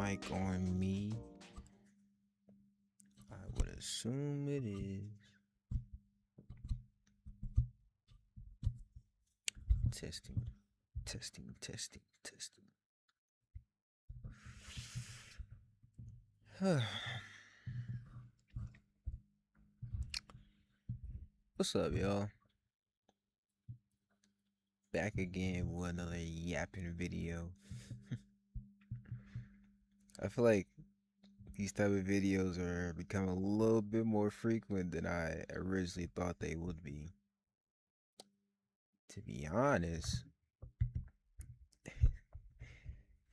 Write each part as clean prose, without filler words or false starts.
mic on me? I would assume it is. Testing, testing, testing, testing. What's up, y'all? Back again with another yapping video. I feel like these type of videos are becoming a little bit more frequent than I originally thought they would be. To be honest,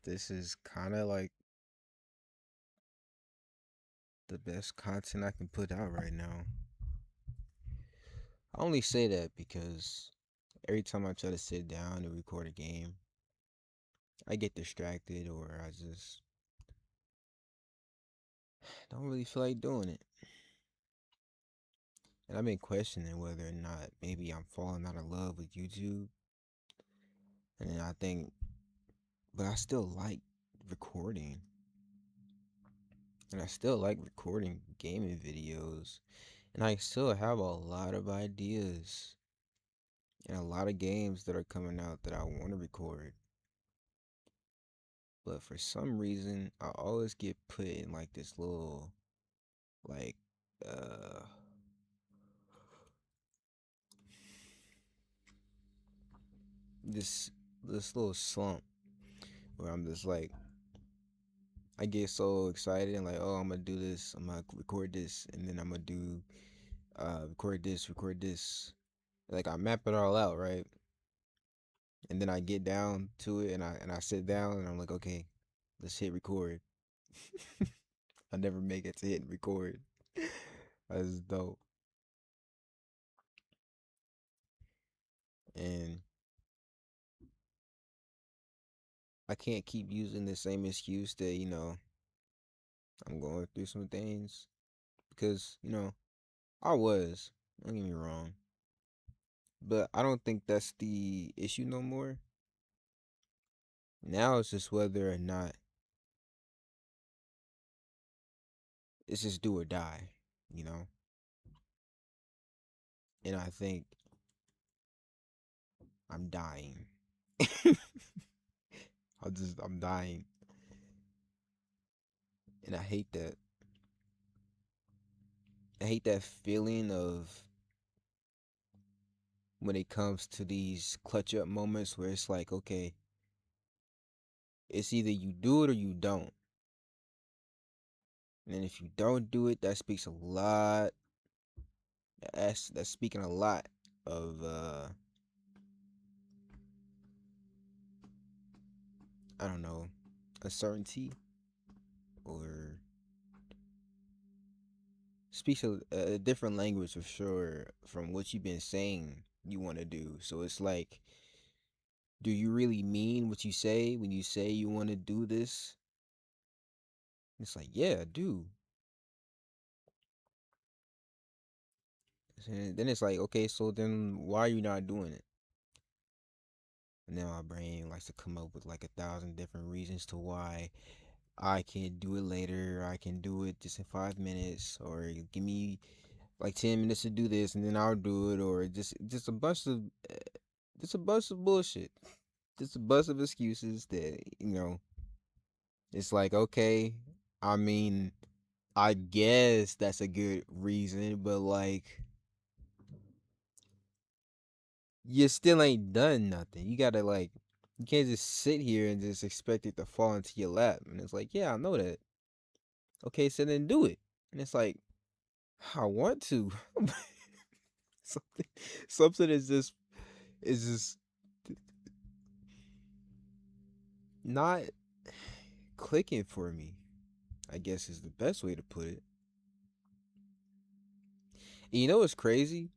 this is kind of like the best content I can put out right now. I only say that because every time I try to sit down and record a game, I get distracted or I just don't really feel like doing it. And I've been questioning whether or not maybe I'm falling out of love with YouTube. And then I think, but I still like recording. And I still like recording gaming videos. And I still have a lot of ideas and a lot of games that are coming out that I want to record. But for some reason, I always get put in like this little, like, uh, this little slump where I'm just like, I get so excited and like, oh, I'm gonna do this, I'm gonna record this, and then I'm gonna do record this. Like I map it all out, right? And then I get down to it and I sit down and I'm like, okay, let's hit record. I never make it to hit record. That's dope. And I can't keep using the same excuse that, I'm going through some things. Because, I was. Don't get me wrong. But I don't think that's the issue no more. Now it's just whether or not it's just do or die, you know? And I think I'm dying. I'm dying. And I hate that. I hate that feeling of when it comes to these clutch up moments where it's like, okay, it's either you do it or you don't. And if you don't do it, that speaks a lot. That's speaking a lot of I don't know, uncertainty or speaks a different language for sure from what you've been saying you want to do. So it's like, do you really mean what you say when you say you want to do this? It's like, yeah, I do. And then it's like, okay, so then why are you not doing it? And then my brain likes to come up with like 1,000 different reasons to why I can't do it later. I can do it just in 5 minutes, or give me like 10 minutes to do this, and then I'll do it, or just a bunch of just a bunch of bullshit, just a bunch of excuses that it's like, okay, I mean, I guess that's a good reason, but like you still ain't done nothing. You gotta like, you can't just sit here and just expect it to fall into your lap. And it's like, yeah, I know that. Okay, so then do it. And it's like, I want to. something something is just not clicking for me, I guess is the best way to put it. And you know what's crazy?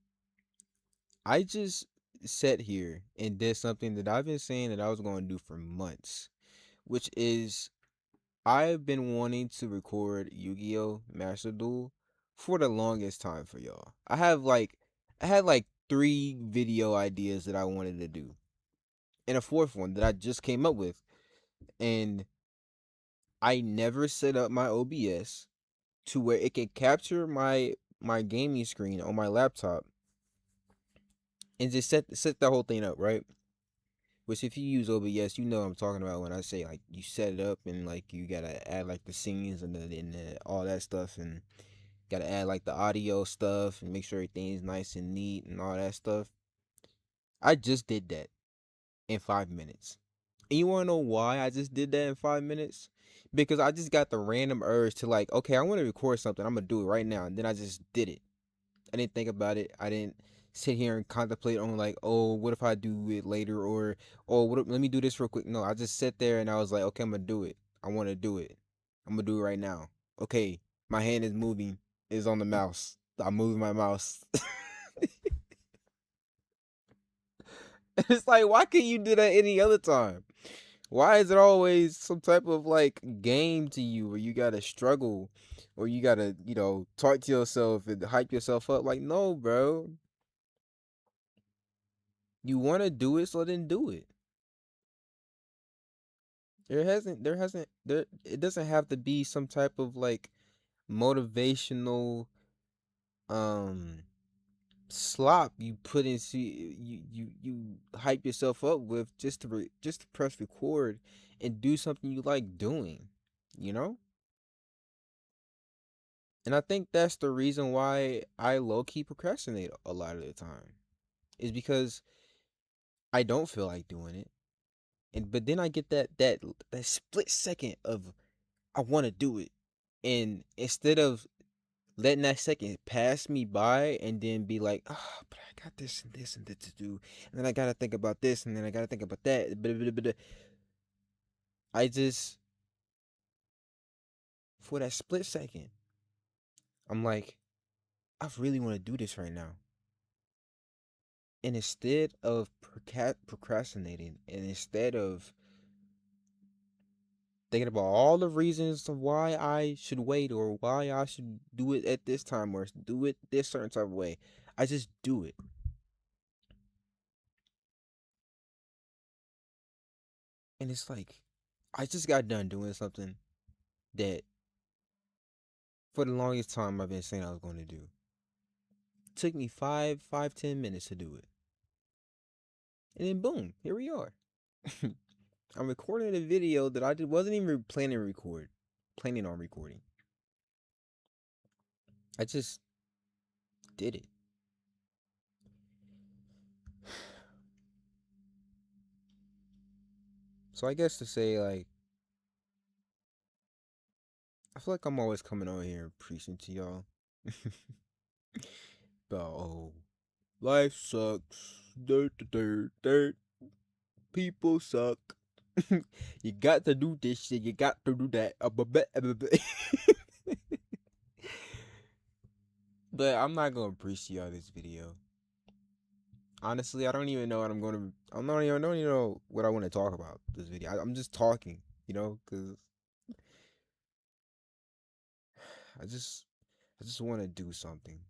I just sat here and did something that I've been saying that I was going to do for months, which is I've been wanting to record Yu-Gi-Oh! Master Duel for the longest time for y'all. I had like 3 video ideas that I wanted to do. And a fourth one that I just came up with. And I never set up my OBS to where it can capture my gaming screen on my laptop and just set the whole thing up, right? Which if you use OBS, you know what I'm talking about when I say like you set it up and like you gotta add like the scenes and all that stuff and gotta add like the audio stuff and make sure everything's nice and neat and all that stuff. I just did that in 5 minutes. And you wanna know why I just did that in 5 minutes? Because I just got the random urge to like, okay, I want to record something. I'm gonna do it right now, and then I just did it. I didn't think about it. I didn't sit here and contemplate on like, oh, what if I do it later, or oh, let me do this real quick. No, I just sat there and I was like, okay, I'm gonna do it. I want to do it. I'm gonna do it right now. Okay, my hand is moving. Is on the mouse. I'm moving my mouse. It's like, why can't you do that any other time? Why is it always some type of like game to you where you gotta struggle or you gotta, talk to yourself and hype yourself up? Like, no, bro. You wanna do it, so then do it. It doesn't have to be some type of like motivational um slop you put into you hype yourself up with just to press record and do something you like doing, you know? And I think that's the reason why I low key procrastinate a lot of the time. Is because I don't feel like doing it. And but then I get that split second of I want to do it. And instead of letting that second pass me by and then be like, oh, but I got this and this to do. And then I got to think about this and then I got to think about that. But I just, for that split second, I'm like, I really want to do this right now. And instead of procrastinating and instead of thinking about all the reasons of why I should wait or why I should do it at this time or do it this certain type of way, I just do it. And it's like, I just got done doing something that for the longest time I've been saying I was going to do. It took me 10 minutes to do it. And then boom, here we are. I'm recording a video that wasn't even planning on recording. I just did it. So I guess to say like I feel like I'm always coming on here and preaching to y'all about life sucks. Dirt, dirt, dirt. People suck. You got to do this shit. You got to do that. But I'm not gonna preach to y'all this video. Honestly, I don't even know what I'm gonna. I don't even know what I want to talk about this video. I'm just talking, because I just, I just want to do something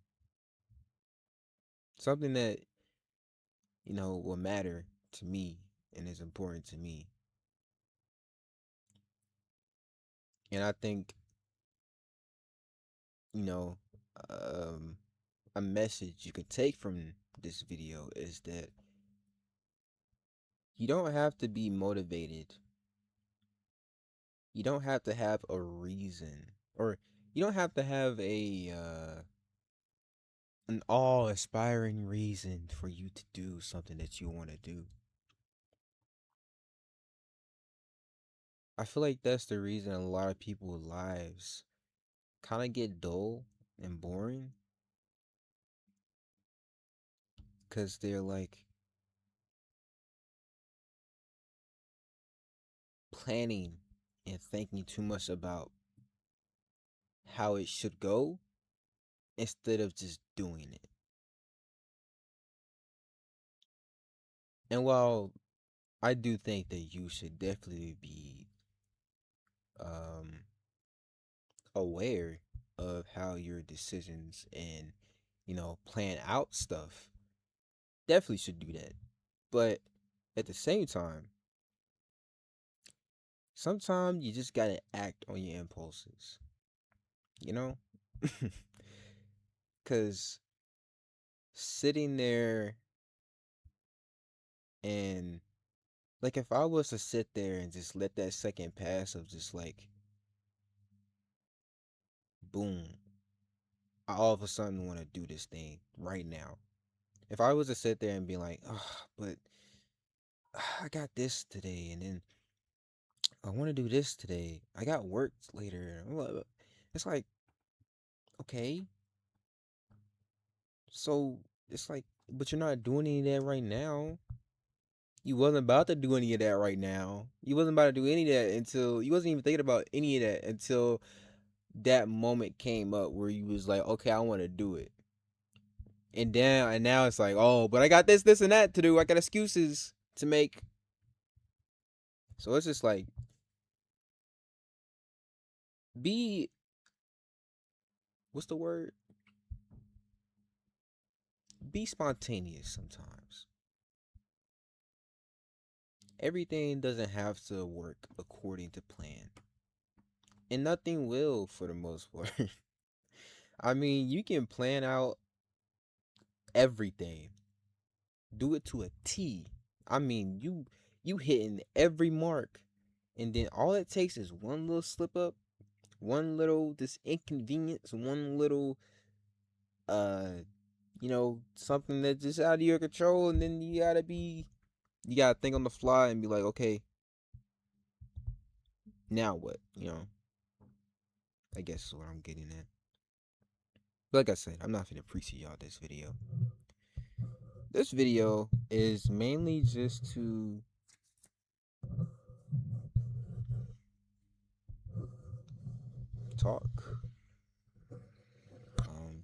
that will matter to me and is important to me. And I think you know, um, a message you could take from this video is that you don't have to be motivated. You don't have to have a reason, or you don't have to have an awe-inspiring reason for you to do something that you want to do. I feel like that's the reason a lot of people's lives kind of get dull and boring because they're like planning and thinking too much about how it should go instead of just doing it. And while I do think that you should definitely be um, aware of how your decisions and plan out stuff, definitely should do that. But at the same time, sometimes you just gotta act on your impulses, you know? Because sitting there and, like, if I was to sit there and just let that second pass of just like, boom, I all of a sudden want to do this thing right now. If I was to sit there and be like, oh, but I got this today, and then I want to do this today. I got work later. It's like, okay, so it's like, but you're not doing any of that right now. You wasn't about to do any of that right now. You wasn't about to do any of that until you wasn't even thinking about any of that until that moment came up where you was like, okay, I want to do it. And now it's like, oh, but I got this, and that to do. I got excuses to make. So it's just like, be, what's the word? Be spontaneous sometimes. Everything doesn't have to work according to plan. And nothing will for the most part. I mean, you can plan out everything. Do it to a T. I mean, you hitting every mark. And then all it takes is one little slip up, one little this inconvenience, one little uh something that's just out of your control, and then you gotta think on the fly and be like, okay, now what? I guess is what I'm getting at. But like I said, I'm not gonna preach to y'all this video. This video is mainly just to talk. Um,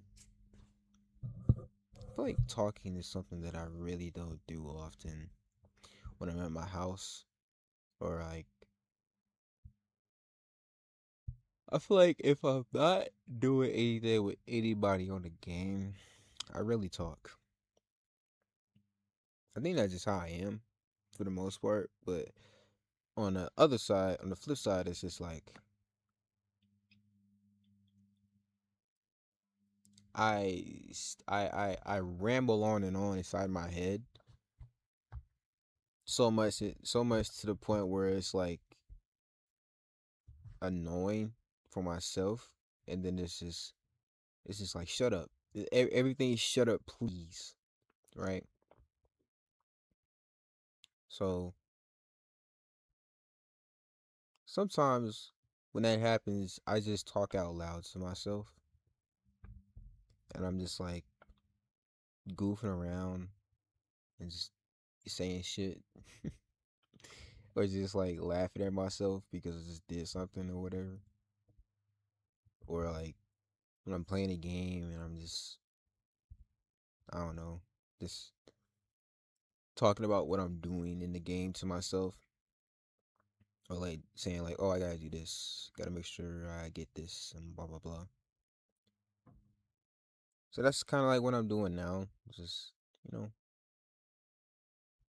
I feel like talking is something that I really don't do often when I'm at my house, or like, I feel like if I'm not doing anything with anybody on the game, I really talk. I think that's just how I am for the most part. But on the other side, on the flip side, it's just like I ramble on and on inside my head so much to the point where it's like annoying for myself, and then it's just like, shut up. Everything is shut up, please. Right? So sometimes when that happens, I just talk out loud to myself, and I'm just like goofing around and just saying shit, or just like laughing at myself because I just did something or whatever, or like when I'm playing a game and I'm just, I don't know, just talking about what I'm doing in the game to myself, or like saying like, oh, I gotta do this, gotta make sure I get this, and blah blah blah. So that's kind of like what I'm doing now. Just you know,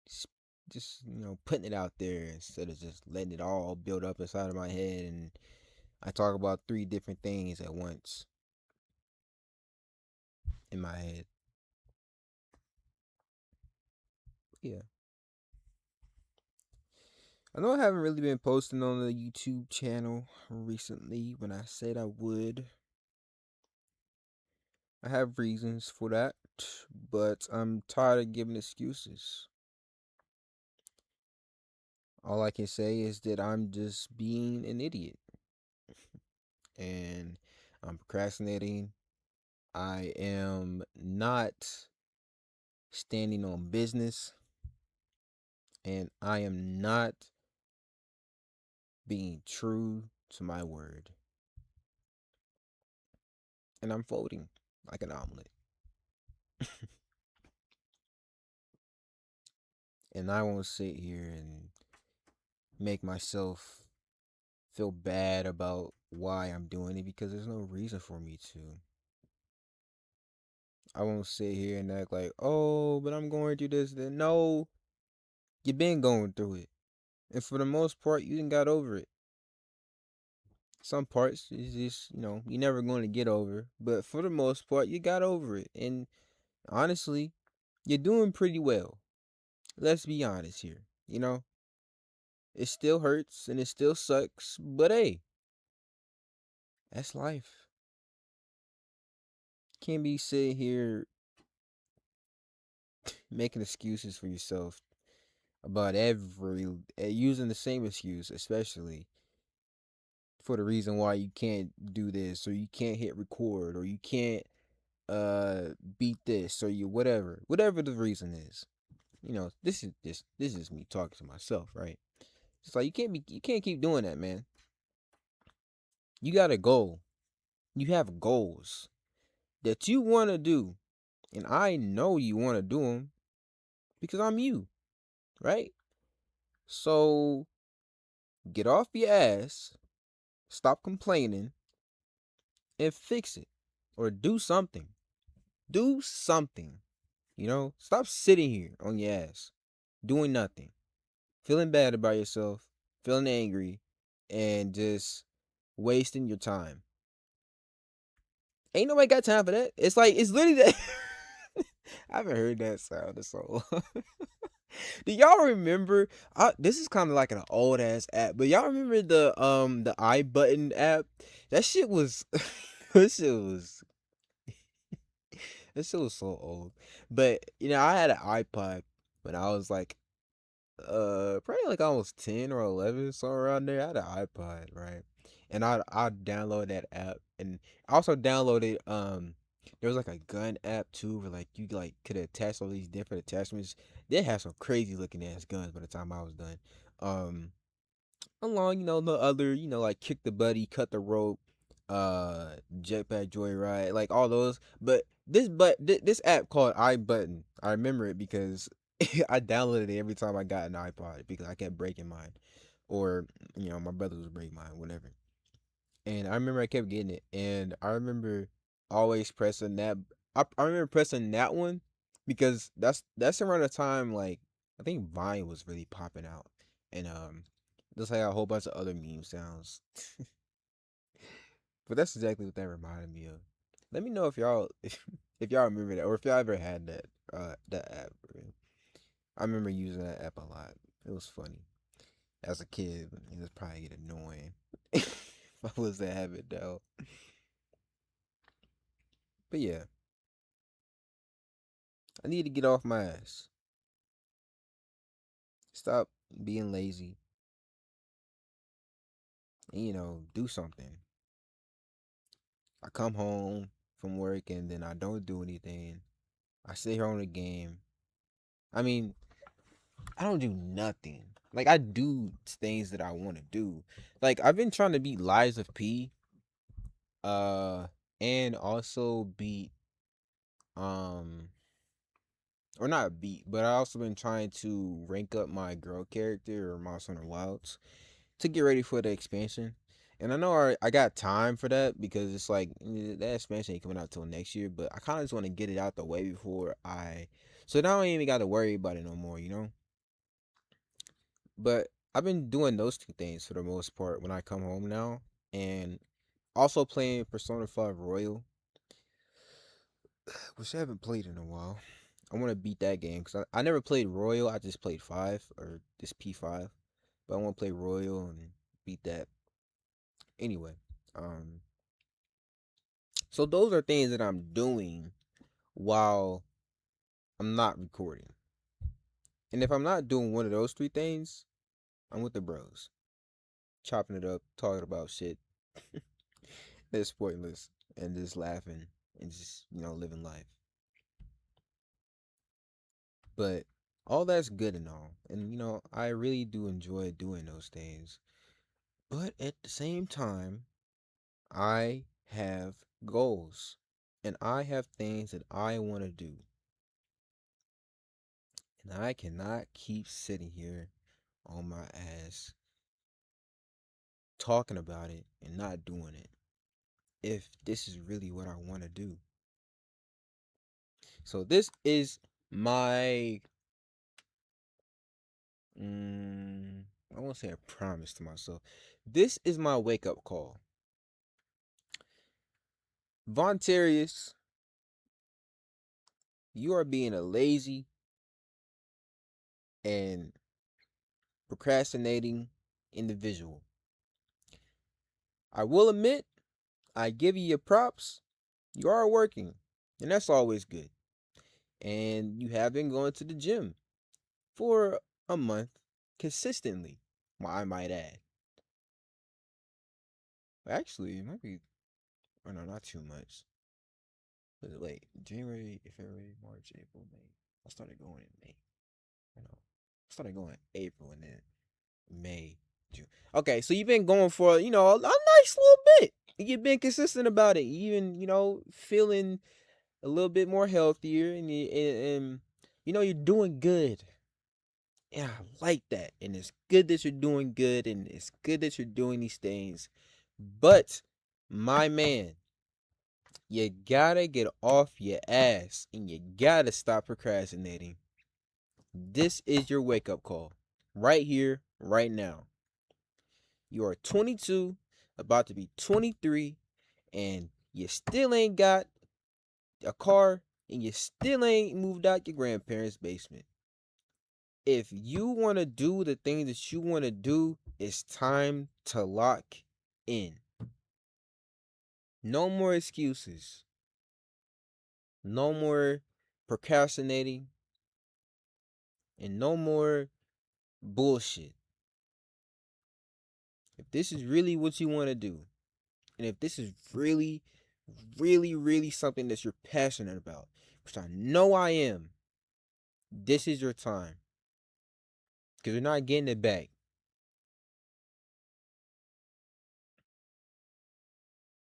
just, just putting it out there instead of just letting it all build up inside of my head, and I talk about three different things at once in my head. Yeah. I know I haven't really been posting on the YouTube channel recently when I said I would. I have reasons for that, but I'm tired of giving excuses. All I can say is that I'm just being an idiot, and I'm procrastinating. I am not standing on business, and I am not being true to my word. And I'm folding like an omelet. And I won't sit here and make myself feel bad about why I'm doing it, because there's no reason for me to. I won't sit here and act like, oh, but I'm going through this. Then no, you've been going through it. And for the most part, you didn't got over it. Some parts is just, you're never going to get over, but for the most part, you got over it. And honestly, you're doing pretty well. Let's be honest here. It still hurts and it still sucks, but hey, that's life. Can't be sitting here making excuses for yourself about using the same excuse, especially for the reason why you can't do this or you can't hit record or you can't beat this or you whatever the reason is. This is me talking to myself, right? It's like you can't keep doing that, man. You got a goal. You have goals that you want to do, and I know you want to do them because I'm you, right? So get off your ass, stop complaining, and fix it, or do something. Do something. Stop sitting here on your ass, doing nothing, feeling bad about yourself, feeling angry, and just wasting your time. Ain't nobody got time for that. It's literally that. I haven't heard that sound in so long. Do y'all remember? This is kind of like an old ass app, but y'all remember the I button app? That shit was, that shit was, that shit was so old. But I had an iPod when I was like probably like almost 10 or 11, somewhere around there. I had an iPod, right? And I downloaded that app, and I also downloaded there was like a gun app too, where like you like could attach all these different attachments. They had some crazy looking ass guns by the time I was done. Um Along, the other, like kick the buddy, cut the rope, jetpack joyride, like all those. But this app called iButton, I remember it because I downloaded it every time I got an iPod because I kept breaking mine, or my brother was breaking mine, whatever. And I remember I kept getting it, and I remember always pressing that. I remember pressing that one because that's around the time, like, I think Vine was really popping out, and just like a whole bunch of other meme sounds. But that's exactly what that reminded me of. Let me know if y'all if y'all remember that, or if y'all ever had that app. I remember using that app a lot. It was funny as a kid. It was probably get annoying if I was to have it though. But yeah, I need to get off my ass. Stop being lazy and do something. I come home from work and then I don't do anything. I sit here on the game. I mean, I don't do nothing. Like, I do things that I want to do. Like, I've been trying to beat Lies of P, uh, and also beat um or not beat, but I also been trying to rank up my girl character or Monster Hunter Wilds to get ready for the expansion. And I know I got time for that because it's like that expansion ain't coming out till next year, but I kind of just want to get it out the way before so now I ain't even got to worry about it no more. But I've been doing those two things for the most part when I come home now, and also playing Persona 5 Royal, which I haven't played in a while. I want to beat that game because I never played Royal. I just played 5 or this P5, but I want to play Royal and beat that. Anyway, um, so those are things that I'm doing while I'm not recording. And if I'm not doing one of those three things, I'm with the bros, chopping it up, talking about shit that's pointless, and just laughing and just living life. But all that's good and all, and I really do enjoy doing those things. But at the same time, I have goals, and I have things that I want to do, and I cannot keep sitting here on my ass talking about it and not doing it if this is really what I want to do. So this is my I won't say a promise to myself. This is my wake up call. Vontarius, you are being a lazy and procrastinating individual. I will admit, I give you your props. You are working, and that's always good. And you have been going to the gym for a month consistently, I might add. Actually, it might be, or no, not too much. Wait, January, February, March, April, May. I started going in May. I know. I started going in April and then May, June. Okay, so you've been going for, a nice little bit. You've been consistent about it. Even, feeling a little bit more healthier and you're doing good. And I like that. And it's good that you're doing good and it's good that you're doing these things. But my man, you gotta get off your ass and you gotta stop procrastinating. This is your wake up call. Right here, right now. You are 22, about to be 23, and you still ain't got a car and you still ain't moved out your grandparents' basement. If you want to do the things that you want to do, it's time to lock in. No more excuses. No more procrastinating. And no more bullshit. If this is really what you want to do, and if this is really, really, really something that you're passionate about, which I know I am, this is your time. Because you're not getting it back.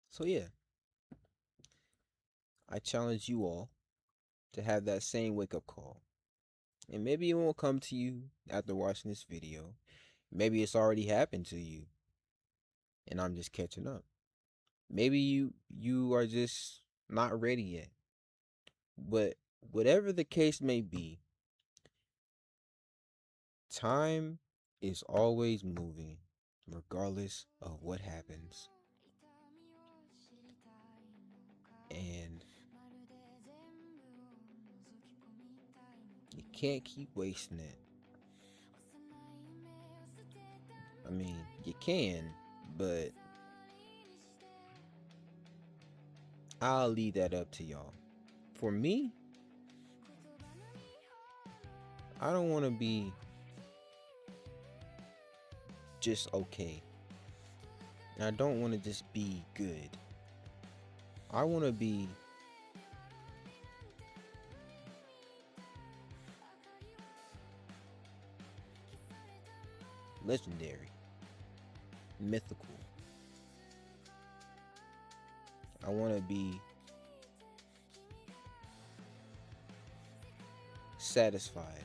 So, yeah, I challenge you all to have that same wake up call. And maybe it won't come to you after watching this video. Maybe it's already happened to you and I'm just catching up. Maybe you are just not ready yet. But whatever the case may be, time is always moving regardless of what happens. And you can't keep wasting it. I mean, you can, but I'll leave that up to y'all. For me, I don't want to be just okay. And I don't want to just be good. I want to be legendary, mythical. I want to be satisfied.